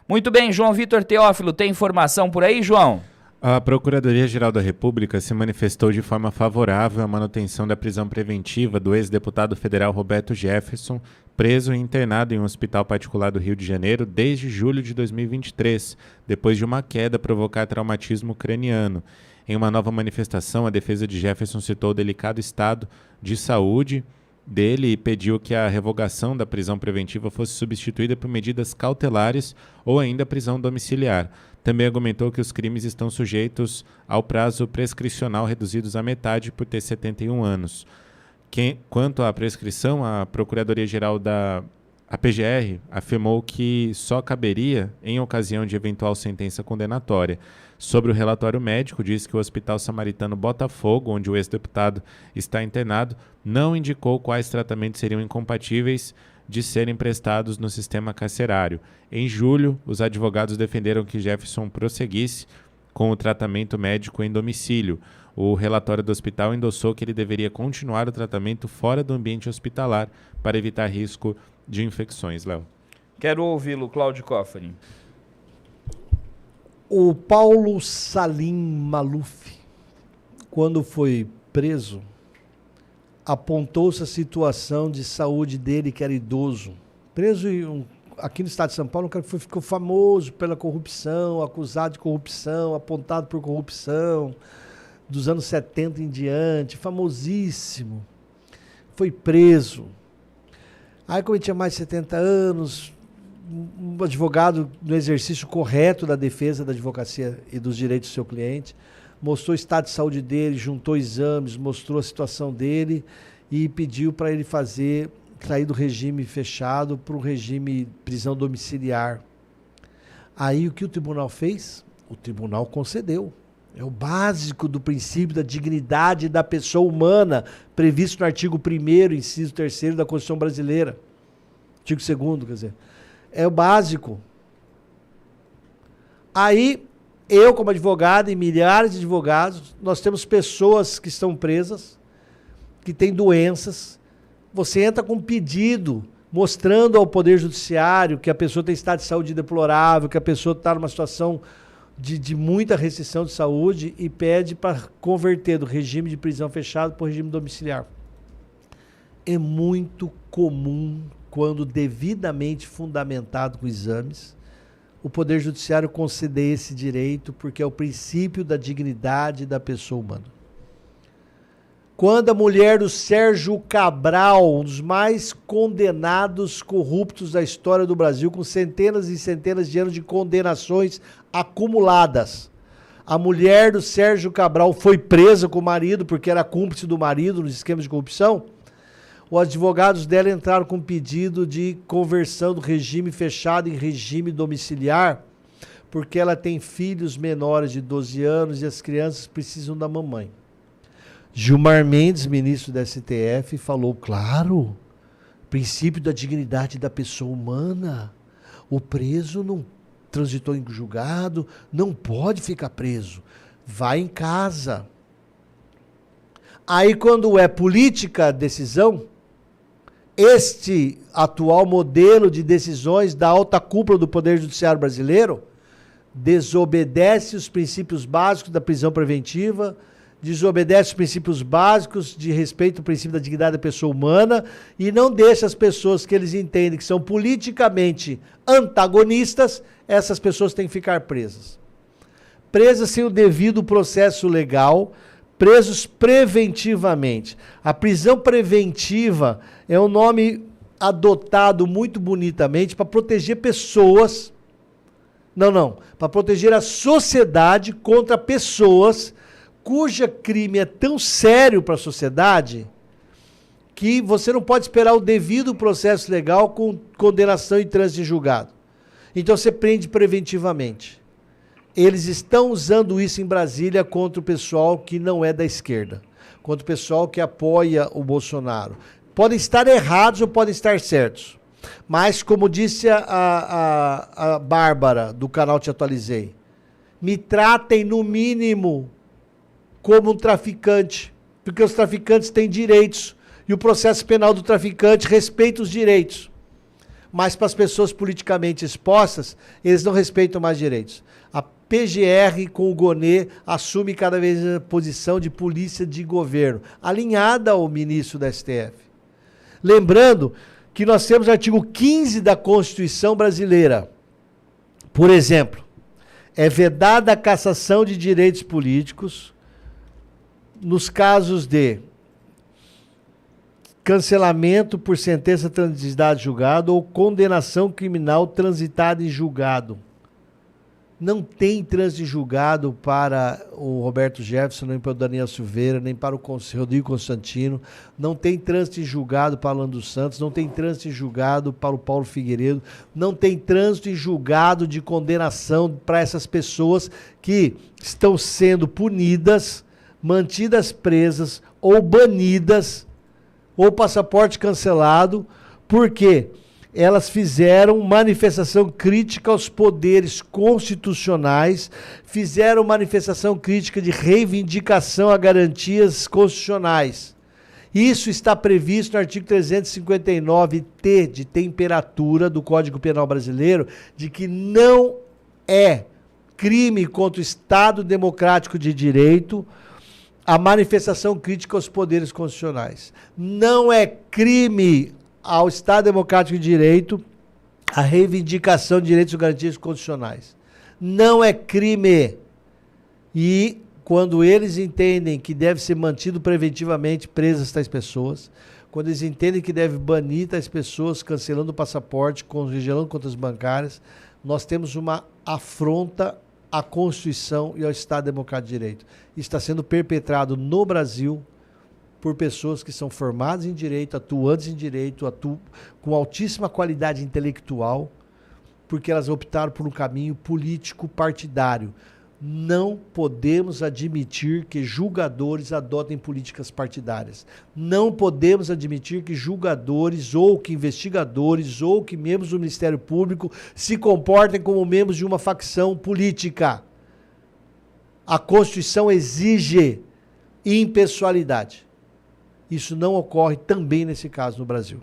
Muito bem, João Vitor Teófilo, tem informação por aí, João? A Procuradoria-Geral da República se manifestou de forma favorável à manutenção da prisão preventiva do ex-deputado federal Roberto Jefferson, preso e internado em um hospital particular do Rio de Janeiro desde julho de 2023, depois de uma queda provocar traumatismo craniano. Em uma nova manifestação, a defesa de Jefferson citou o delicado estado de saúde dele e pediu que a revogação da prisão preventiva fosse substituída por medidas cautelares ou ainda prisão domiciliar. Também argumentou que os crimes estão sujeitos ao prazo prescricional reduzidos à metade por ter 71 anos. Quanto à prescrição, a Procuradoria-Geral da PGR afirmou que só caberia em ocasião de eventual sentença condenatória. Sobre o relatório médico, diz que o Hospital Samaritano Botafogo, onde o ex-deputado está internado, não indicou quais tratamentos seriam incompatíveis de serem prestados no sistema carcerário. Em julho, os advogados defenderam que Jefferson prosseguisse com o tratamento médico em domicílio. O relatório do hospital endossou que ele deveria continuar o tratamento fora do ambiente hospitalar para evitar risco de infecções. Léo. Quero ouvi-lo, Cláudio Cofani. O Paulo Salim Maluf, quando foi preso, apontou-se a situação de saúde dele, que era idoso. Preso aqui no estado de São Paulo, um cara que ficou famoso pela corrupção, acusado de corrupção, apontado por corrupção, dos anos 70 em diante, famosíssimo. Foi preso. Aí, como ele tinha mais de 70 anos, um advogado no exercício correto da defesa da advocacia e dos direitos do seu cliente, mostrou o estado de saúde dele, juntou exames, mostrou a situação dele e pediu para ele sair do regime fechado para o regime prisão domiciliar. Aí o que o tribunal fez? O tribunal concedeu. É o básico do princípio da dignidade da pessoa humana, previsto no artigo 1º, inciso 3º da Constituição Brasileira. Artigo 2º, quer dizer. É o básico. Aí, eu como advogado e milhares de advogados, nós temos pessoas que estão presas, que têm doenças. Você entra com um pedido mostrando ao Poder Judiciário que a pessoa tem estado de saúde deplorável, que a pessoa está numa situação de muita restrição de saúde e pede para converter do regime de prisão fechado para o regime domiciliar. É muito comum, quando devidamente fundamentado com exames, o Poder Judiciário conceder esse direito, porque é o princípio da dignidade da pessoa humana. Quando a mulher do Sérgio Cabral, um dos mais condenados corruptos da história do Brasil, com centenas e centenas de anos de condenações acumuladas, a mulher do Sérgio Cabral foi presa com o marido, porque era cúmplice do marido nos esquemas de corrupção, os advogados dela entraram com pedido de conversão do regime fechado em regime domiciliar, porque ela tem filhos menores de 12 anos e as crianças precisam da mamãe. Gilmar Mendes, ministro da STF, falou, claro, princípio da dignidade da pessoa humana. O preso não transitou em julgado, não pode ficar preso. Vai em casa. Aí, quando é política a decisão, este atual modelo de decisões da alta cúpula do Poder Judiciário brasileiro desobedece os princípios básicos da prisão preventiva, desobedece os princípios básicos de respeito ao princípio da dignidade da pessoa humana e não deixa as pessoas que eles entendem que são politicamente antagonistas, essas pessoas têm que ficar presas. Presas sem o devido processo legal, presos preventivamente. A prisão preventiva é um nome adotado muito bonitamente para proteger pessoas, para proteger a sociedade contra pessoas cuja crime é tão sério para a sociedade que você não pode esperar o devido processo legal com condenação e trânsito em julgado. Então você prende preventivamente. Eles estão usando isso em Brasília contra o pessoal que não é da esquerda, contra o pessoal que apoia o Bolsonaro. Podem estar errados ou podem estar certos. Mas, como disse a Bárbara, do canal Te Atualizei, me tratem, no mínimo, como um traficante, porque os traficantes têm direitos, e o processo penal do traficante respeita os direitos. Mas para as pessoas politicamente expostas, eles não respeitam mais direitos. A PGR com o Gonê assume cada vez a posição de polícia de governo, alinhada ao ministro da STF. Lembrando que nós temos o artigo 15 da Constituição brasileira. Por exemplo, é vedada a cassação de direitos políticos nos casos de cancelamento por sentença transitada em julgado ou condenação criminal transitada em julgado. Não tem trânsito em julgado para o Roberto Jefferson, nem para o Daniel Silveira, nem para o Rodrigo Constantino. Não tem trânsito em julgado para o Alan dos Santos. Não tem trânsito em julgado para o Paulo Figueiredo. Não tem trânsito em julgado de condenação para essas pessoas que estão sendo punidas, mantidas presas ou banidas, ou passaporte cancelado, porque elas fizeram manifestação crítica aos poderes constitucionais, fizeram manifestação crítica de reivindicação a garantias constitucionais. Isso está previsto no artigo 359-T de temperatura do Código Penal Brasileiro, de que não é crime contra o Estado Democrático de Direito a manifestação crítica aos poderes constitucionais. Não é crime ao Estado Democrático de Direito a reivindicação de direitos e garantias constitucionais. Não é crime. E quando eles entendem que deve ser mantido preventivamente presas tais pessoas, quando eles entendem que deve banir tais pessoas, cancelando o passaporte, congelando contas bancárias, nós temos uma afronta à Constituição e ao Estado Democrático de Direito. Isso está sendo perpetrado no Brasil por pessoas que são formadas em direito, atuantes em direito, com altíssima qualidade intelectual, porque elas optaram por um caminho político partidário. Não podemos admitir que julgadores adotem políticas partidárias. Não podemos admitir que julgadores, ou que investigadores, ou que membros do Ministério Público se comportem como membros de uma facção política. A Constituição exige impessoalidade. Isso não ocorre também nesse caso no Brasil.